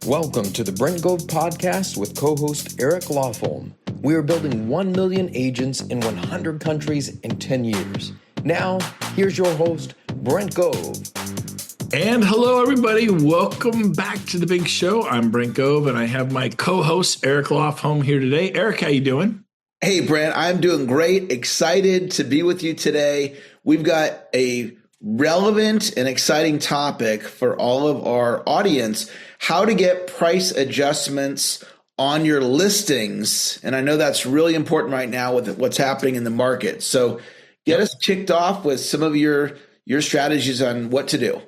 Welcome to the Brent Gove podcast with co-host Eric Lofholm. We are building 1 million agents in 100 countries in 10 years. Now, here's your host, Brent Gove. And hello, everybody. Welcome back to the big show. I'm Brent Gove, and I have my co-host Eric Lofholm here today. Eric, how you doing? Hey, Brent, I'm doing great. Excited to be with you today. We've got a relevant and exciting topic for all of our audience, how to get price adjustments on your listings. And I know that's really important right now with what's happening in the market. So get us kicked off with some of your strategies on what to do.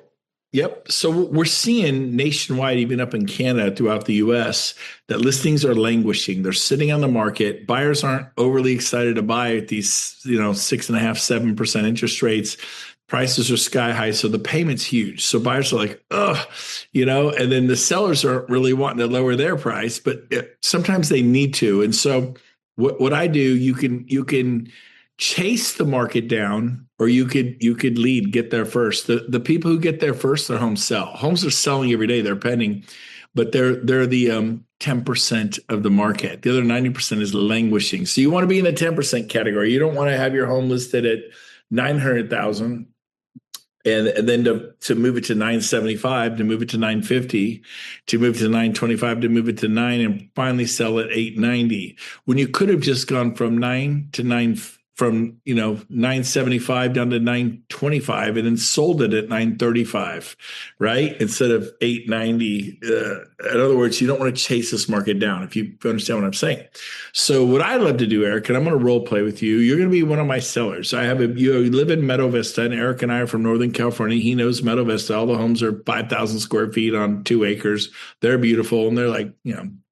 Yep. So we're seeing nationwide, even up in Canada, throughout the U.S., that listings are languishing. They're sitting on the market. Buyers aren't overly excited to buy at these, 6.5%, 7% interest rates. Prices are sky high, so the payment's huge. So buyers are like, and then the sellers aren't really wanting to lower their price, but sometimes they need to. And so what I do, you can chase the market down, or you could lead, get there first. The people who get there first, their homes sell. Homes are selling every day. They're pending, but they're the 10% of the market. The other 90% is languishing. So you want to be in the 10% category. You don't want to have your home listed at $900,000 and then to move it to $975, to move it to $950, to move it to $925, to move it to $9, and finally sell at $890. When you could have just gone from $9 to $9, from $975 down to $925, and then sold it at $935, right? Instead of $890. In other words, you don't want to chase this market down, if you understand what I'm saying. So what I love to do, Eric, and I'm going to role play with you. You're going to be one of my sellers. You live in Meadow Vista, and Eric and I are from Northern California. He knows Meadow Vista. All the homes are 5,000 square feet on 2 acres. They're beautiful, and they're like,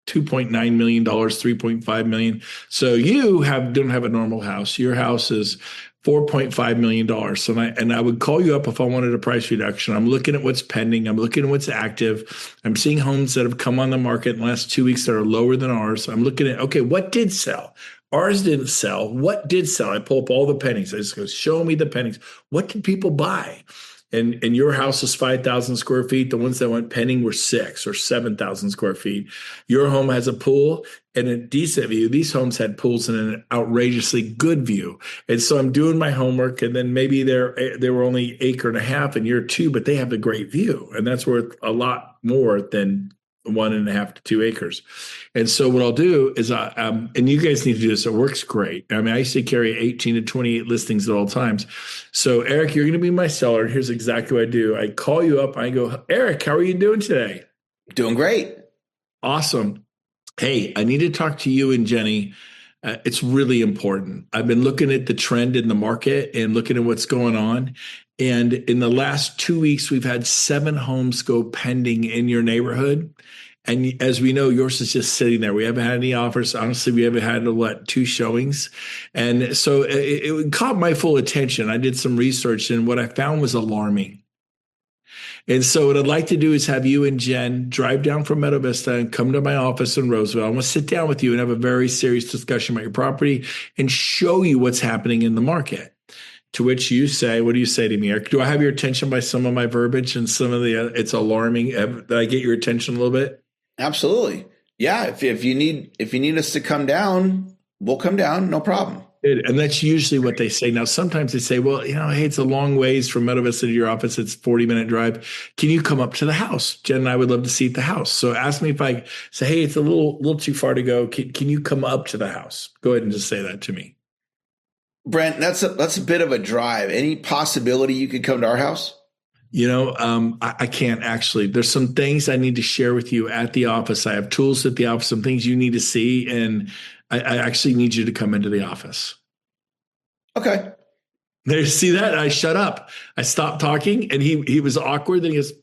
$2.9 million, $3.5 million. So you don't have a normal house. Your house is $4.5 million. So I would call you up if I wanted a price reduction. I'm looking at what's pending. I'm looking at what's active. I'm seeing homes that have come on the market in the last 2 weeks that are lower than ours. I'm looking at, okay, what did sell? Ours didn't sell. What did sell? I pull up all the pendings. I just go, show me the pendings. What did people buy? And your house is 5,000 square feet. The ones that went pending were 6 or 7,000 square feet. Your home has a pool and a decent view. These homes had pools and an outrageously good view. And so I'm doing my homework, and then maybe they were only 1.5 acres and you're 2, but they have a great view. And that's worth a lot more than 1.5 to 2 acres. And so what I'll do is, and you guys need to do this. It works great. I mean, I used to carry 18 to 28 listings at all times. So Eric, you're going to be my seller. Here's exactly what I do. I call you up. I go, Eric, how are you doing today? Doing great. Awesome. Hey, I need to talk to you and Jenny. It's really important. I've been looking at the trend in the market and looking at what's going on. And in the last 2 weeks, we've had 7 homes go pending in your neighborhood. And as we know, yours is just sitting there. We haven't had any offers. Honestly, we haven't had, 2 showings. And so it caught my full attention. I did some research, and what I found was alarming. And so what I'd like to do is have you and Jen drive down from Meadow Vista and come to my office in Roseville. I want to sit down with you and have a very serious discussion about your property and show you what's happening in the market. To which you say, what do you say to me, Eric? Do I have your attention by some of my verbiage and some of it's alarming? Did I get your attention a little bit? Absolutely. Yeah. If you need us to come down, we'll come down. No problem. And that's usually what they say. Now, sometimes they say, well, hey, it's a long ways from Meadow Vista to your office. It's a 40-minute drive. Can you come up to the house? Jen and I would love to see the house. So ask me if I say, hey, it's a little too far to go. Can you come up to the house? Go ahead and just say that to me. Brent, that's a bit of a drive. Any possibility you could come to our house? I can't actually. There's some things I need to share with you at the office. I have tools at the office, some things you need to see, and I actually need you to come into the office. Okay. There, see that? I shut up. I stopped talking, and he was awkward. Then he goes,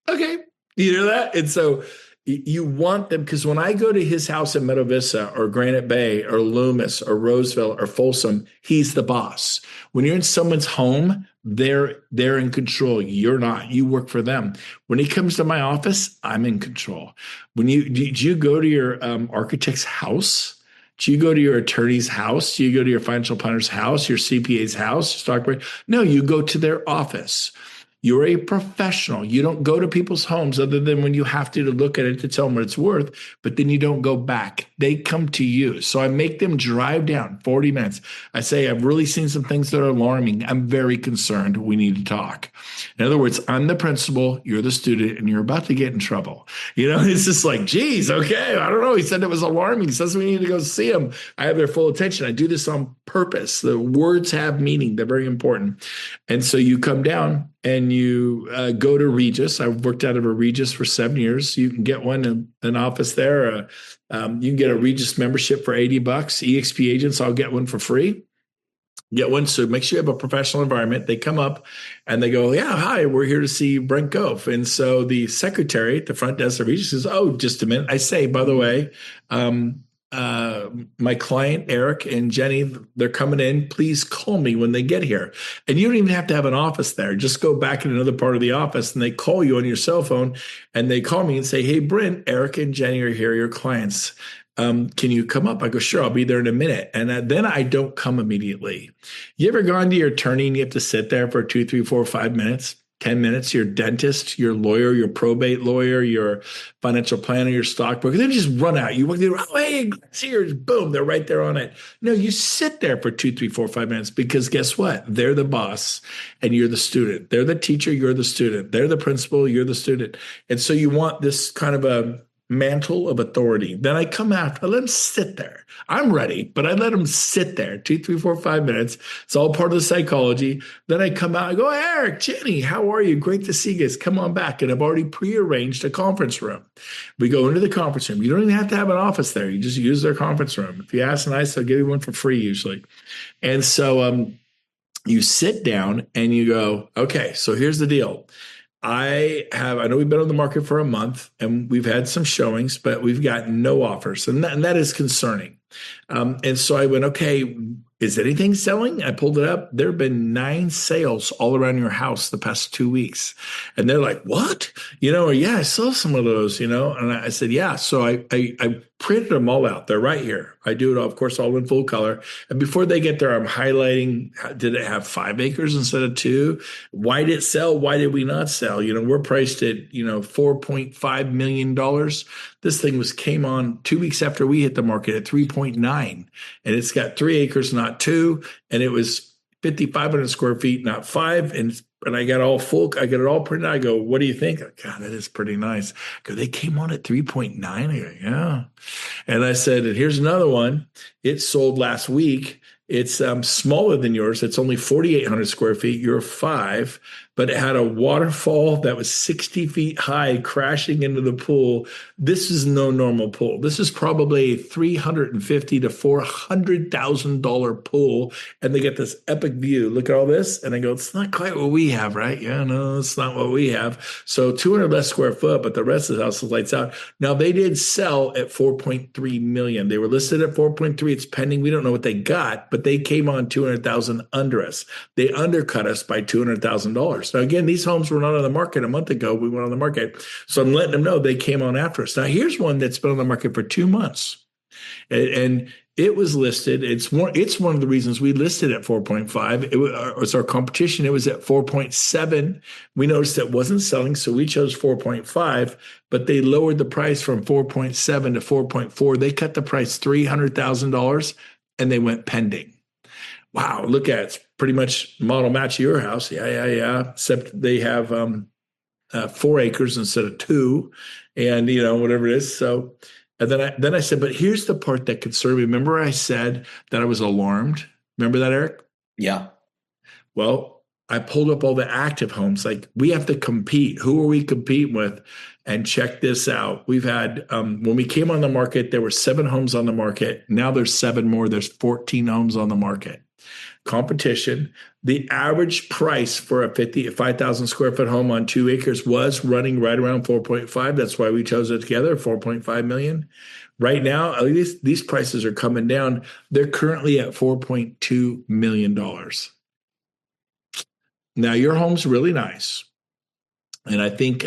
okay. You hear that? And so you want them, because when I go to his house in Meadow Vista or Granite Bay or Loomis or Roseville or Folsom, he's the boss. When you're in someone's home, they're in control. You're not. You work for them. When he comes to my office, I'm in control. Did you go to your architect's house? Do you go to your attorney's house? Do you go to your financial planner's house, your CPA's house, your stockbroker? No, you go to their office. You're a professional. You don't go to people's homes other than when you have to look at it to tell them what it's worth, but then you don't go back. They come to you. So I make them drive down 40 minutes. I say, I've really seen some things that are alarming. I'm very concerned. We need to talk. In other words, I'm the principal, you're the student, and you're about to get in trouble. It's just like, geez, okay, I don't know. He said it was alarming. He says we need to go see him. I have their full attention. I do this on purpose. The words have meaning. They're very important. And so you come down and you go to Regis. I've worked out of a Regis for 7 years. You can get one in an office there. You can get a Regis membership for $80. EXP agents, I'll get one for free. Get one. So make sure you have a professional environment. They come up and they go, yeah, hi, we're here to see Brent Gove. And so the secretary at the front desk of Regis says, oh, just a minute. I say, by the way, my client, Eric and Jenny, they're coming in. Please call me when they get here. And you don't even have to have an office there. Just go back in another part of the office and they call you on your cell phone and they call me and say, hey, Brent, Eric and Jenny are here, your clients. Can you come up? I go, sure, I'll be there in a minute. And then I don't come immediately. You ever gone to your attorney and you have to sit there for 2, 3, 4, 5 minutes? 10 minutes, your dentist, your lawyer, your probate lawyer, your financial planner, your stockbroker, they just run out. You walk there, oh, hey, cheers, boom, they're right there on it. No, you sit there for 2, 3, 4, 5 minutes because guess what? They're the boss and you're the student. They're the teacher, you're the student. They're the principal, you're the student. And so you want this kind of a mantle of authority. Then I come after, I let them sit there. I'm ready, but I let them sit there 2, 3, 4, 5 minutes. It's all part of the psychology. Then I come out, I go, Eric, Jenny, how are you? Great to see you guys. Come on back. And I've already prearranged a conference room. We go into the conference room. You don't even have to have an office there. You just use their conference room. If you ask nice, they'll give you one for free usually. And so you sit down and you go, okay, so here's the deal. I know we've been on the market for a month and we've had some showings, but we've got no offers. And that is concerning. And so I went, okay, is anything selling? I pulled it up. There have been 9 sales all around your house the past 2 weeks. And they're like, what? Yeah, I saw some of those, And I said, yeah. So I printed them all out. They're right here. I do it, of course, all in full color. And before they get there, I'm highlighting, did it have 5 acres instead of 2? Why did it sell? Why did we not sell? We're priced at, $4.5 million. This thing came on 2 weeks after we hit the market at 3.9, and it's got 3 acres, not 2. And it was 5,500 square feet, not 5. And I got all full. I got it all printed out. I go, what do you think? God, that is pretty nice. I go, they came on at 3.9. I go, yeah. And I said, and here's another one. It sold last week. It's smaller than yours. It's only 4,800 square feet. You're 5, but it had a waterfall that was 60 feet high crashing into the pool. This is no normal pool. This is probably a $350,000 to $400,000 pool. And they get this epic view. Look at all this. And I go, it's not quite what we have, right? Yeah, no, it's not what we have. So 200 less square foot, but the rest of the house is lights out. Now they did sell at 4.3 million. They were listed at 4.3. It's pending. We don't know what they got, but they came on 200,000 under us. They undercut us by $200,000. Now, again, these homes were not on the market a month ago. We went on the market. So I'm letting them know they came on after us. Now, here's one that's been on the market for 2 months. And it was listed. It's one of the reasons we listed at 4.5. It was our competition. It was at 4.7. We noticed it wasn't selling, so we chose 4.5, but they lowered the price from 4.7 to 4.4. They cut the price $300,000 and they went pending. Wow, look at it. It's pretty much model match your house. Yeah. Except they have 4 acres instead of 2, and whatever it is. So, and then I said, but here's the part that concerned me. Remember, I said that I was alarmed. Remember that, Eric? Yeah. Well, I pulled up all the active homes. Like, we have to compete. Who are we competing with? And check this out. We've had, when we came on the market, there were 7 homes on the market. Now there's 7 more. There's 14 homes on the market. Competition. The average price for a 5,000 square foot home on 2 acres was running right around 4.5. That's why we chose it together, 4.5 million. Right now, at least these prices are coming down. They're currently at $4.2 million. Now, your home's really nice. And I think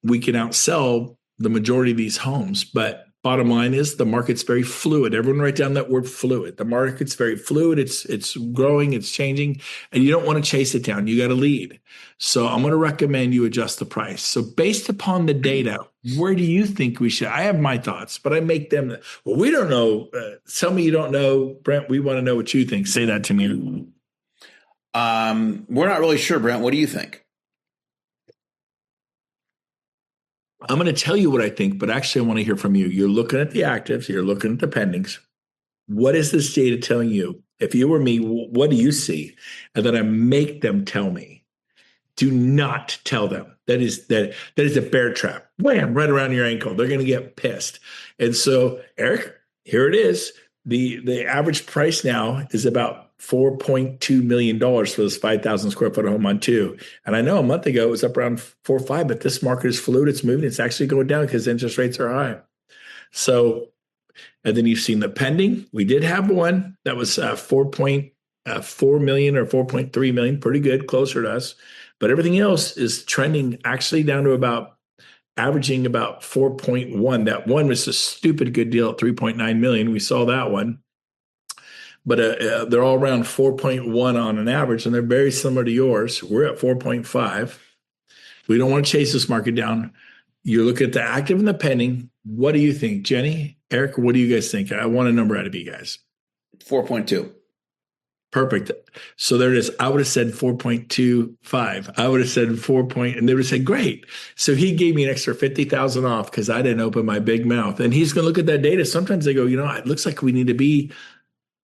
we can outsell the majority of these homes, but bottom line is the market's very fluid. Everyone write down that word fluid. The market's very fluid. It's growing, it's changing, and you don't want to chase it down. You got to lead. So I'm going to recommend you adjust the price. So based upon the data, where do you think we should? I have my thoughts, but I make them. Well, we don't know. Tell me you don't know, Brent. We want to know what you think. Say that to me. We're not really sure, Brent. What do you think? I'm going to tell you what I think, but actually I want to hear from you. You're looking at the actives, you're looking at the pendings. What is this data telling you? If you were me, what do you see? And then I make them tell me. Do not tell them. That is a bear trap. Wham, right around your ankle. They're going to get pissed. And so, Eric, here it is. The average price now is about $4.2 million for this 5,000 square foot home on two. And I know a month ago it was up around 4 or 5, but this market is fluid. It's moving. It's actually going down because interest rates are high. So, and then you've seen the pending. We did have one that was 4.4 million or 4.3 million, pretty good, closer to us. But everything else is trending actually down to about averaging about 4.1. That one was a stupid good deal at 3.9 million. We saw that one. But they're all around 4.1 on an average, and they're very similar to yours. We're at 4.5. We don't want to chase this market down. You look at the active and the pending. What do you think, Jenny, Eric? What do you guys think? I want a number out of you guys. 4.2. Perfect. So there it is. I would have said 4.25. I would have said 4 point, and they would have said, great. So he gave me an extra 50,000 off because I didn't open my big mouth. And he's going to look at that data. Sometimes they go, it looks like we need to be.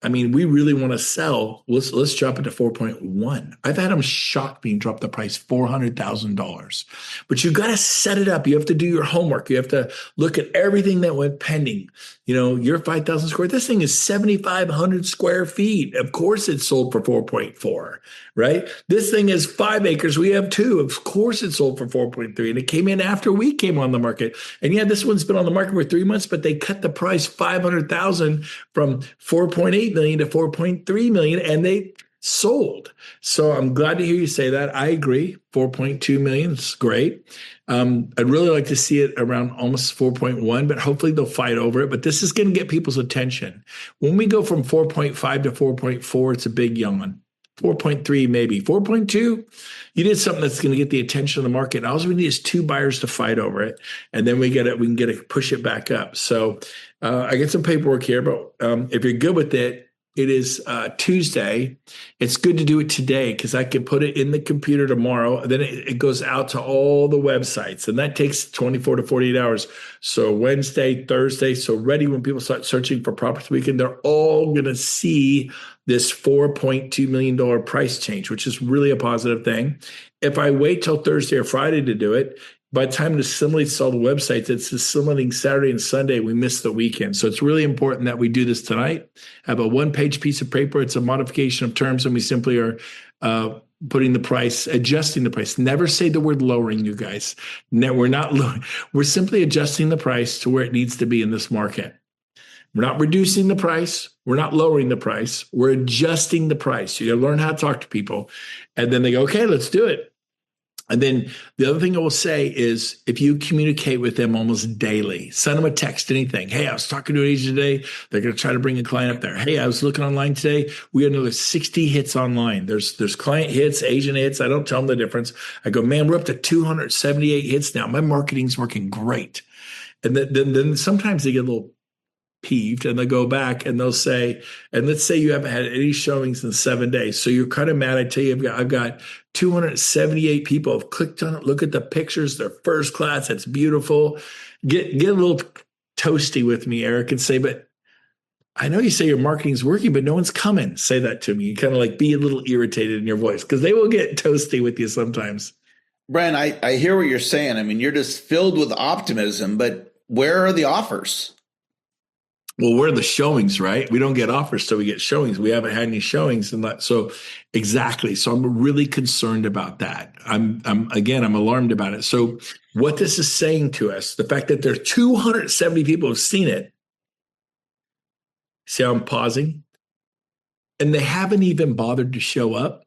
We really want to sell. Let's drop it to 4.1. I've had them shocked being dropped the price $400,000. But you got to set it up. You have to do your homework. You have to look at everything that went pending. Your 5,000 square. This thing is 7,500 square feet. Of course, it's sold for 4.4. Right? This thing is 5 acres. We have 2. Of course, it sold for 4.3, and it came in after we came on the market. And yeah, this one's been on the market for 3 months, but they cut the price 500,000 from 4.8 million to 4.3 million, and they sold. So I'm glad to hear you say that. I agree. 4.2 million is great. I'd really like to see it around almost 4.1, but hopefully they'll fight over it. But this is going to get people's attention. When we go from 4.5 to 4.4, it's a big yawn. 4.3, maybe 4.2. You did something that's going to get the attention of the market. All we need is 2 buyers to fight over it, and then we can push it back up. So I get some paperwork here, but if you're good with it, it is Tuesday. It's good to do it today because I can put it in the computer tomorrow. And then it goes out to all the websites, and that takes 24 to 48 hours. So Wednesday, Thursday. So ready when people start searching for property weekend, they're all going to see this $4.2 million price change, which is really a positive thing. If I wait till Thursday or Friday to do it, by the time it assimilates all the websites, it's assimilating Saturday and Sunday. We miss the weekend. So it's really important that we do this tonight. Have a 1-page piece of paper. It's a modification of terms, and we simply are putting the price, adjusting the price. Never say the word lowering, you guys. No, we're not lowering. We're simply adjusting the price to where it needs to be in this market. We're not reducing the price. We're not lowering the price. We're adjusting the price. You got to learn how to talk to people. And then they go, okay, let's do it. And then the other thing I will say is if you communicate with them almost daily, send them a text, anything. Hey, I was talking to an agent today. They're going to try to bring a client up there. Hey, I was looking online today. We had another 60 hits online. There's client hits, agent hits. I don't tell them the difference. I go, man, we're up to 278 hits now. My marketing's working great. And then sometimes they get a little peeved and they'll go back and they'll say, and let's say you haven't had any showings in 7 days. So you're kind of mad. I tell you, I've got 278 people have clicked on it. Look at the pictures. They're first class. It's beautiful. Get a little toasty with me, Eric, and say, but I know you say your marketing's working, but no one's coming. Say that to me. You kind of like be a little irritated in your voice because they will get toasty with you sometimes. Brent, I hear what you're saying. You're just filled with optimism, but where are the offers? Well, we're the showings, right? We don't get offers, so we get showings. We haven't had any showings, and that. So exactly. So I'm really concerned about that. I'm alarmed about it. So what this is saying to us, the fact that there are 270 people who've seen it. See how I'm pausing? And they haven't even bothered to show up.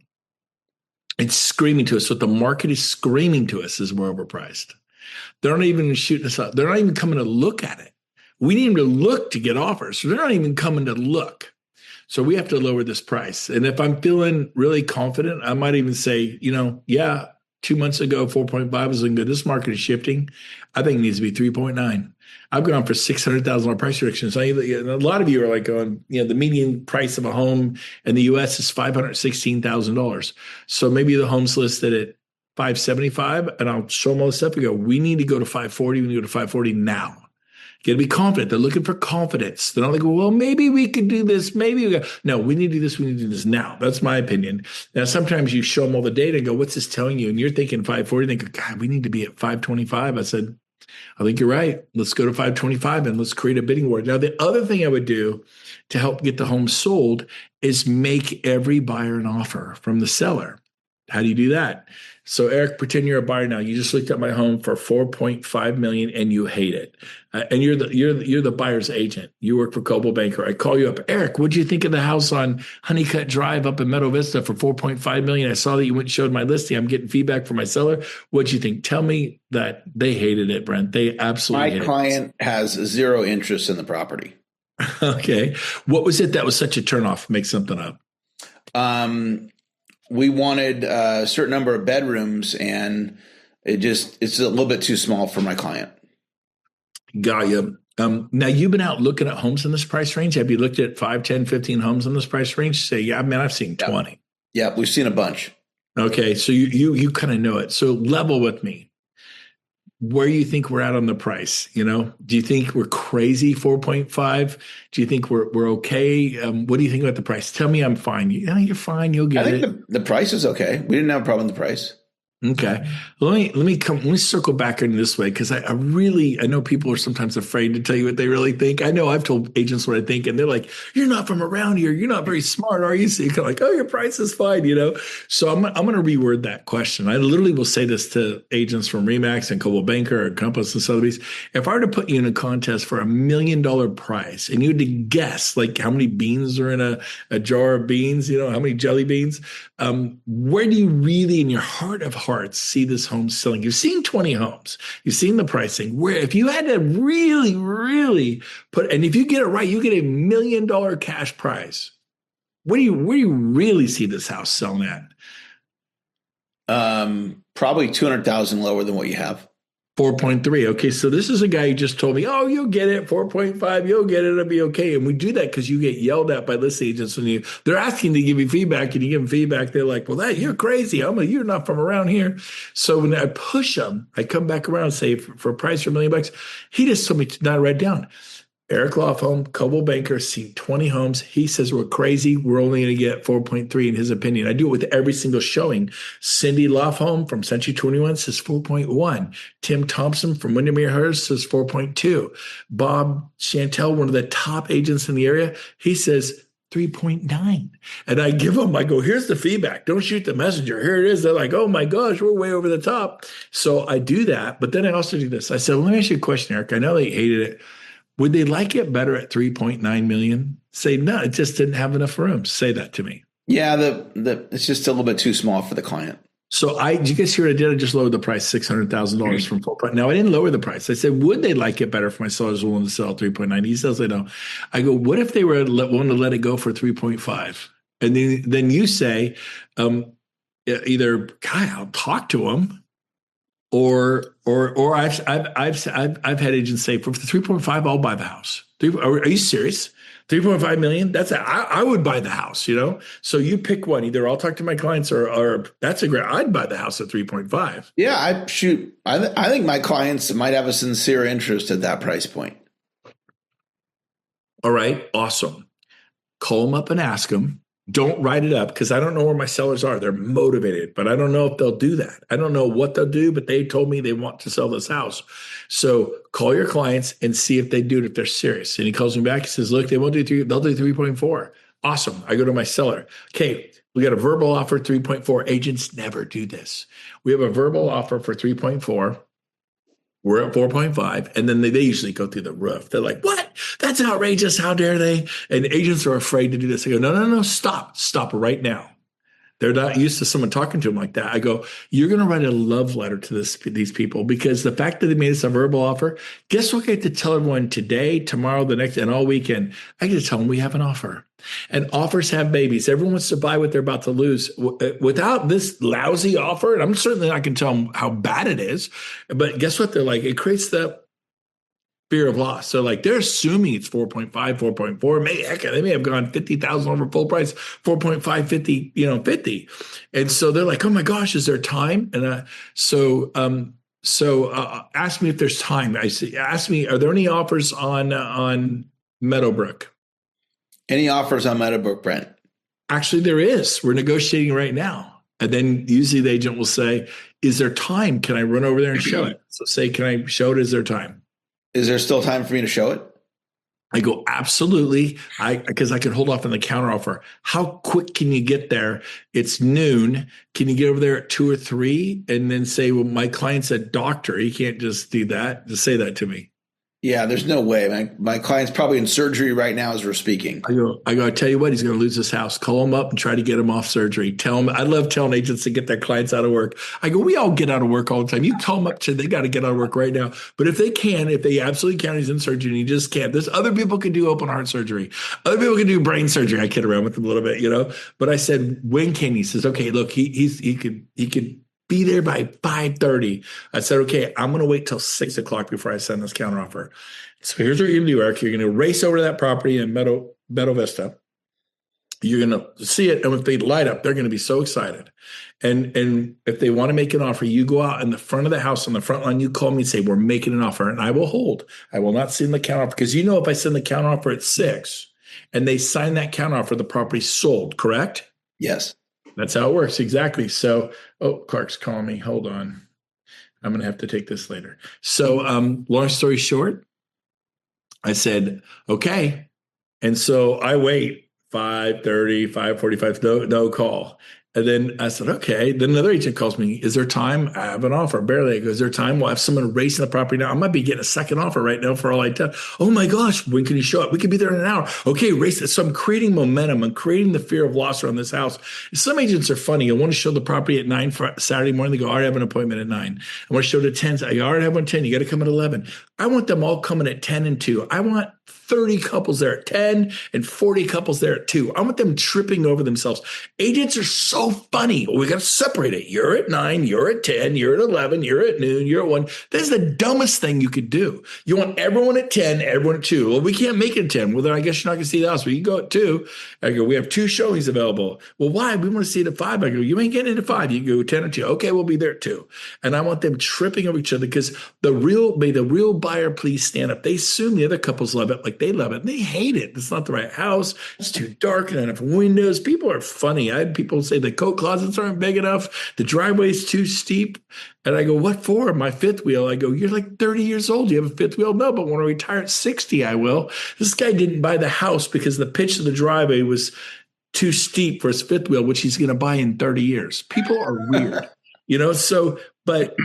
It's screaming to us. What the market is screaming to us is we're overpriced. They're not even shooting us up. They're not even coming to look at it. We need them to look to get offers. So they're not even coming to look. So we have to lower this price. And if I'm feeling really confident, I might even say, yeah, 2 months ago, 4.5 was looking good. This market is shifting. I think it needs to be 3.9. I've gone for $600,000 price reductions. A lot of you are like going, the median price of a home in the U.S. is $516,000. So maybe the home's listed at 575, and I'll show them all the stuff. We go, we need to go to 540. We need to go to 540 now. You got to be confident. They're looking for confidence. They're not like, well, maybe we could do this. No, we need to do this. We need to do this now. That's my opinion. Now, sometimes you show them all the data and go, what's this telling you? And you're thinking 540. They go, God, we need to be at 525. I said, I think you're right. Let's go to 525 and let's create a bidding war. Now, the other thing I would do to help get the home sold is make every buyer an offer from the seller. How do you do that? So Eric, pretend you're a buyer now. You just looked at my home for $4.5 million and you hate it. And you're the buyer's agent. You work for Coldwell Banker. I call you up, Eric. What'd you think of the house on Honeycutt Drive up in Meadow Vista for $4.5 million? I saw that you went and showed my listing. I'm getting feedback from my seller. What'd you think? Tell me that they hated it, Brent. They absolutely hated it. My client has zero interest in the property. Okay. What was it that was such a turnoff? Make something up. We wanted a certain number of bedrooms, and it's a little bit too small for my client. Got you. Now, you've been out looking at homes in this price range. Have you looked at 5, 10, 15 homes in this price range? Say, yeah, man, I've seen 20. Yeah, we've seen a bunch. Okay, so you kind of know it. So level with me. Where you think we're at on the price? Do you think we're crazy 4.5? Do you think we're okay? What do you think about the price? Tell me I'm fine. You're fine. You'll get it. I think the price is okay. We didn't have a problem with the price. Okay. Let me circle back in this way, because I know people are sometimes afraid to tell you what they really think. I know I've told agents what I think, and they're like, you're not from around here. You're not very smart, are you? So you're kind of like, oh, your price is fine, So I'm going to reword that question. I literally will say this to agents from Remax and Coldwell Banker or Compass and Sotheby's. If I were to put you in a contest for $1 million price and you had to guess like how many beans are in a jar of beans, how many jelly beans, where do you really in your heart of hearts see this home selling? You've seen 20 homes. You've seen the pricing. Where if you had to really, really and if you get it right, you get $1 million cash prize. Where do you really see this house selling at? Probably 200,000 lower than what you have. 4.3. Okay, so this is a guy who just told me, oh, you'll get it, 4.5, you'll get it, it'll be okay. And we do that because you get yelled at by listing agents when they're asking to give you feedback, and you give them feedback. They're like, well, you're crazy. You're not from around here. So when I push them, I come back around and say, for a price for $1 million, he just told me to not write down. Eric Lofholm, Coldwell Banker, seen 20 homes. He says we're crazy. We're only going to get 4.3 in his opinion. I do it with every single showing. Cindy Lofholm from Century 21 says 4.1. Tim Thompson from Windermere Hearst says 4.2. Bob Chantel, one of the top agents in the area, he says 3.9. And I go, here's the feedback. Don't shoot the messenger. Here it is. They're like, oh my gosh, we're way over the top. So I do that. But then I also do this. I said, let me ask you a question, Eric. I know they hated it. Would they like it better at 3.9 million? Say, no, it just didn't have enough room. Say that to me. Yeah, it's just a little bit too small for the client. So did you guys hear what I did? I just lowered the price $600,000 from 4. Now I didn't lower the price. I said, would they like it better if my sellers were willing to sell 3.9? He says they don't. I go, what if they were willing to let it go for 3.5? And then you say, either, God, I'll talk to them. Or I've had agents say for 3.5 I'll buy the house. Are you serious? 3.5 million? I would buy the house. So you pick one. Either I'll talk to my clients or that's I'd buy the house at 3.5. Yeah, I think my clients might have a sincere interest at that price point. All right, awesome. Call them up and ask them. Don't write it up, because I don't know where my sellers are. They're motivated, but I don't know if they'll do that. I don't know what they'll do, but they told me they want to sell this house. So call your clients and see if they do it, if they're serious. And he calls me back. He says, look, they won't do 3. They'll do 3.4. Awesome. I go to my seller. Okay, we got a verbal offer, 3.4. Agents never do this. We have a verbal offer for 3.4. We're at 4.5, and then they usually go through the roof. They're like, what? That's outrageous. How dare they? And agents are afraid to do this. I go, no, stop right now. They're not used to someone talking to them like that. I go, you're going to write a love letter to these people, because the fact that they made us a verbal offer, guess what I get to tell everyone today, tomorrow, the next, and all weekend? I get to tell them we have an offer. And offers have babies. Everyone wants to buy what they're about to lose. Without this lousy offer, and I'm certainly not going to tell them how bad it is, but guess what? They're like, it creates the fear of loss. So like they're assuming it's 4.5, 4.4. Heck, they may have gone 50,000 over full price, 4.5, 50, 50. And so they're like, oh my gosh, is there time? And ask me if there's time. Ask me, are there any offers on Meadowbrook? Any offers on Meadowbrook, Brent? Actually, there is. We're negotiating right now. And then usually the agent will say, is there time? Can I run over there and show it? So say, can I show it? Is there time? Is there still time for me to show it? I go, absolutely. Because I can hold off on the counter offer. How quick can you get there? It's noon. Can you get over there at 2 or 3? And then say, well, my client's a doctor. He can't just do that. Just say that to me. Yeah, there's no way. My client's probably in surgery right now as we're speaking. I go, I tell you what, he's going to lose his house. Call him up and try to get him off surgery. Tell him, I love telling agents to get their clients out of work. I go, we all get out of work all the time. You call them up, they got to get out of work right now. But if they absolutely can, he's in surgery and he just can't. There's other people can do open heart surgery. Other people can do brain surgery. I kid around with him a little bit, But I said, when can he? He says, okay, look, he could be there by 5:30. I said, okay, I'm going to wait till 6 o'clock before I send this counteroffer. So here's what you're going to do, Eric. You're going to race over to that property in Meadow Vista. You're going to see it. And if they light up, they're going to be so excited. And if they want to make an offer, you go out in the front of the house on the front line, you call me and say, we're making an offer, and I will hold. I will not send the counteroffer, because if I send the counteroffer at 6 and they sign that counteroffer, the property's sold, correct? Yes. That's how it works. Exactly. So, Clark's calling me. Hold on. I'm going to have to take this later. So, long story short, I said, okay. And so I wait 5:30, 5:45, no call. And then I said, okay. Then another agent calls me. Is there time? I have an offer. Barely. I go, is there time? We'll have someone racing the property now. I might be getting a second offer right now for all I tell. Oh my gosh, when can you show up? We could be there in an hour. Okay, race it. So I'm creating momentum. I'm creating the fear of loss around this house. Some agents are funny. I want to show the property at 9 for Saturday morning. They go, I already have an appointment at 9. I want to show it at 10. I already have one at 10. You got to come at 11. I want them all coming at 10 and 2. I want 30 couples there at 10 and 40 couples there at 2. I want them tripping over themselves. Agents are so funny. We got to separate it. You're at 9, you're at 10, you're at 11, you're at noon, you're at 1. That's the dumbest thing you could do. You want everyone at 10, everyone at 2. Well, we can't make it at 10. Well, then I guess you're not going to see the house. Well, you go at 2. I go, we have 2 showings available. Well, why? We want to see it at 5. I go, you ain't getting into 5. You go 10 or 2. Okay, we'll be there at 2. And I want them tripping over each other, because may the real buyer please stand up. They assume the other couples love it like they love it. And they hate it. It's not the right house. It's too dark and enough windows. People are funny. I had people say the coat closets aren't big enough. The driveway's too steep. And I go, what for? My fifth wheel. I go, you're like 30 years old. You have a fifth wheel? No, but when I retire at 60, I will. This guy didn't buy the house because the pitch of the driveway was too steep for his fifth wheel, which he's going to buy in 30 years. People are weird, but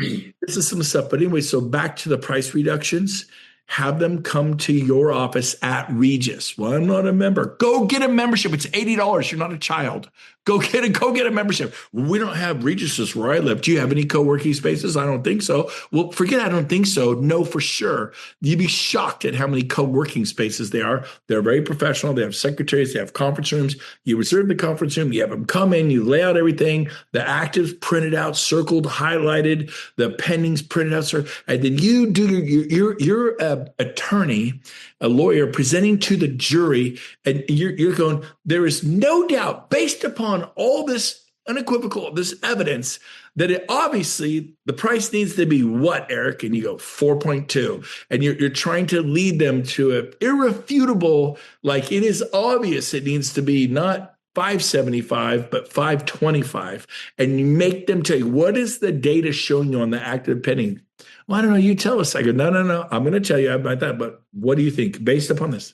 this is some stuff. But anyway, so back to the price reductions. Have them come to your office at Regis. Well, I'm not a member. Go get a membership. It's $80. You're not a child. Go get a membership. We don't have Regis's where I live. Do you have any co-working spaces? I don't think so. Well, forget I don't think so. No, for sure. You'd be shocked at how many co-working spaces they are. They're very professional. They have secretaries. They have conference rooms. You reserve the conference room. You have them come in. You lay out everything. The actives printed out, circled, highlighted. The pendings printed out, and then you do your attorney, a lawyer presenting to the jury, and you're going, there is no doubt based upon all this unequivocal, this evidence that it obviously the price needs to be what, Eric? And you go 4.2, and you're trying to lead them to an irrefutable, like it is obvious it needs to be not 575, but 525. And you make them tell you, what is the data showing you on the active pending? Well, I don't know. You tell us. I go, no. I'm going to tell you about that. But what do you think based upon this?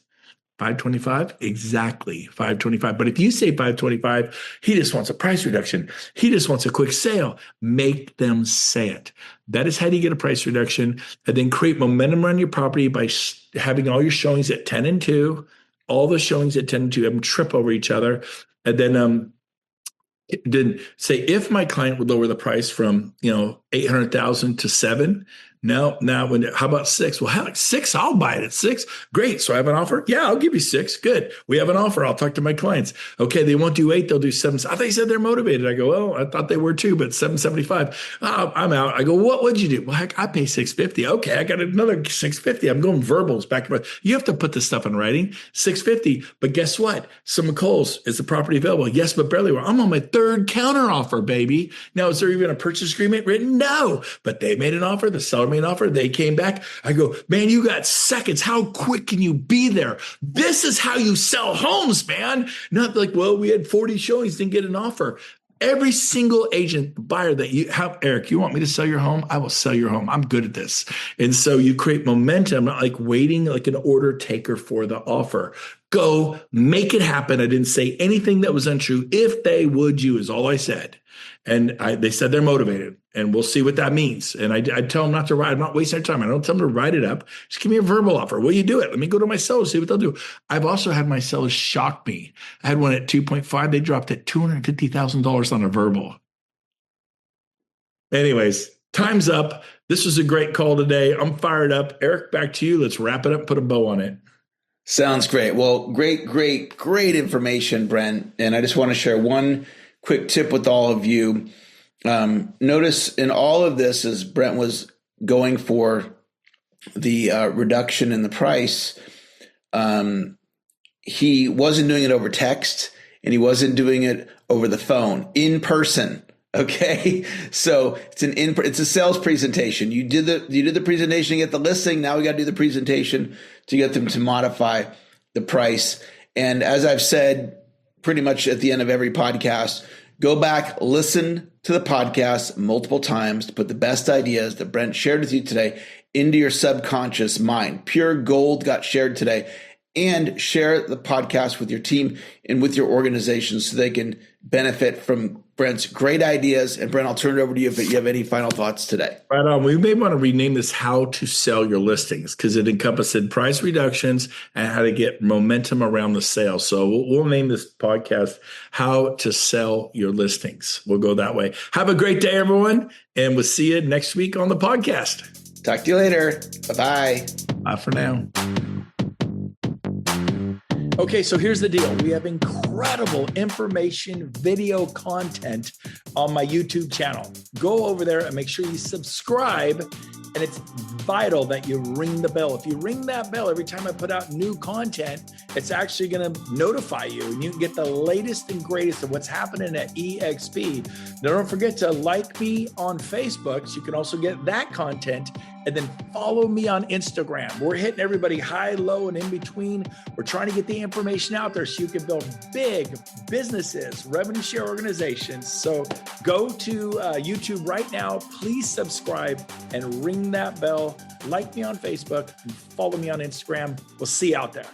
525? Exactly. 525. But if you say 525, he just wants a price reduction. He just wants a quick sale. Make them say it. That is how you get a price reduction, and then create momentum around your property by having all your showings at 10 and 2, all the showings at 10 and 2, have them trip over each other. And then Didn't say if my client would lower the price from 800,000 to 7. Now how about 6? Well, how 6? I'll buy it at 6. Great. So I have an offer. Yeah, I'll give you 6. Good. We have an offer. I'll talk to my clients. Okay, they won't do 8. They'll do 7. I thought you said they're motivated. I go, well, I thought they were too, but 775. I'm out. I go, what would you do? Well, heck, I pay 650. Okay, I got another 650. I'm going verbals back and forth. You have to put this stuff in writing. 650. But guess what? Some McColl's, is the property available? Yes, but barely. I'm on my 3rd counter offer, baby. Now, is there even a purchase agreement written? No, but they made an offer. The seller made an offer. They came back. I go, man, you got seconds. How quick can you be there? This is how you sell homes, man. Not like, well, we had 40 showings, didn't get an offer. Every single agent buyer that you have, Eric, you want me to sell your home? I will sell your home. I'm good at this. And so you create momentum, not like waiting like an order taker for the offer. Go make it happen. I didn't say anything that was untrue. If they would, you is all I said. And they said they're motivated, and we'll see what that means. And I tell them not to write. I'm not wasting their time. I don't tell them to write it up. Just give me a verbal offer. Will you do it? Let me go to my sellers, see what they'll do. I've also had my sellers shock me. I had one at 2.5. They dropped at $250,000 on a verbal. Anyways, time's up. This was a great call today. I'm fired up. Eric, back to you. Let's wrap it up, put a bow on it. Sounds great. Well, great information, Brent. And I just want to share one quick tip with all of you. Notice in all of this, as Brent was going for the reduction in the price, he wasn't doing it over text, and he wasn't doing it over the phone, in person. Okay, so it's a sales presentation. You did the presentation to get the listing. Now we got to do the presentation to get them to modify the price. And as I've said, pretty much at the end of every podcast, go back, listen to the podcast multiple times to put the best ideas that Brent shared with you today into your subconscious mind. Pure gold got shared today. And share the podcast with your team and with your organization so they can benefit from Brent's great ideas. And Brent, I'll turn it over to you if you have any final thoughts today. Right on. We may want to rename this How to Sell Your Listings, because it encompassed price reductions and how to get momentum around the sale. So we'll name this podcast How to Sell Your Listings. We'll go that way. Have a great day, everyone. And we'll see you next week on the podcast. Talk to you later. Bye-bye. Bye for now. Okay, so here's the deal. We have incredible information, video content on my YouTube channel. Go over there and make sure you subscribe. And it's vital that you ring the bell. If you ring that bell every time I put out new content, it's actually going to notify you, and you can get the latest and greatest of what's happening at EXP. Now, don't forget to like me on Facebook, so you can also get that content, and then follow me on Instagram. We're hitting everybody high, low, and in between. We're trying to get the information out there so you can build big businesses, revenue share organizations. So go to YouTube right now. Please subscribe and ring that bell. Like me on Facebook and follow me on Instagram. We'll see you out there.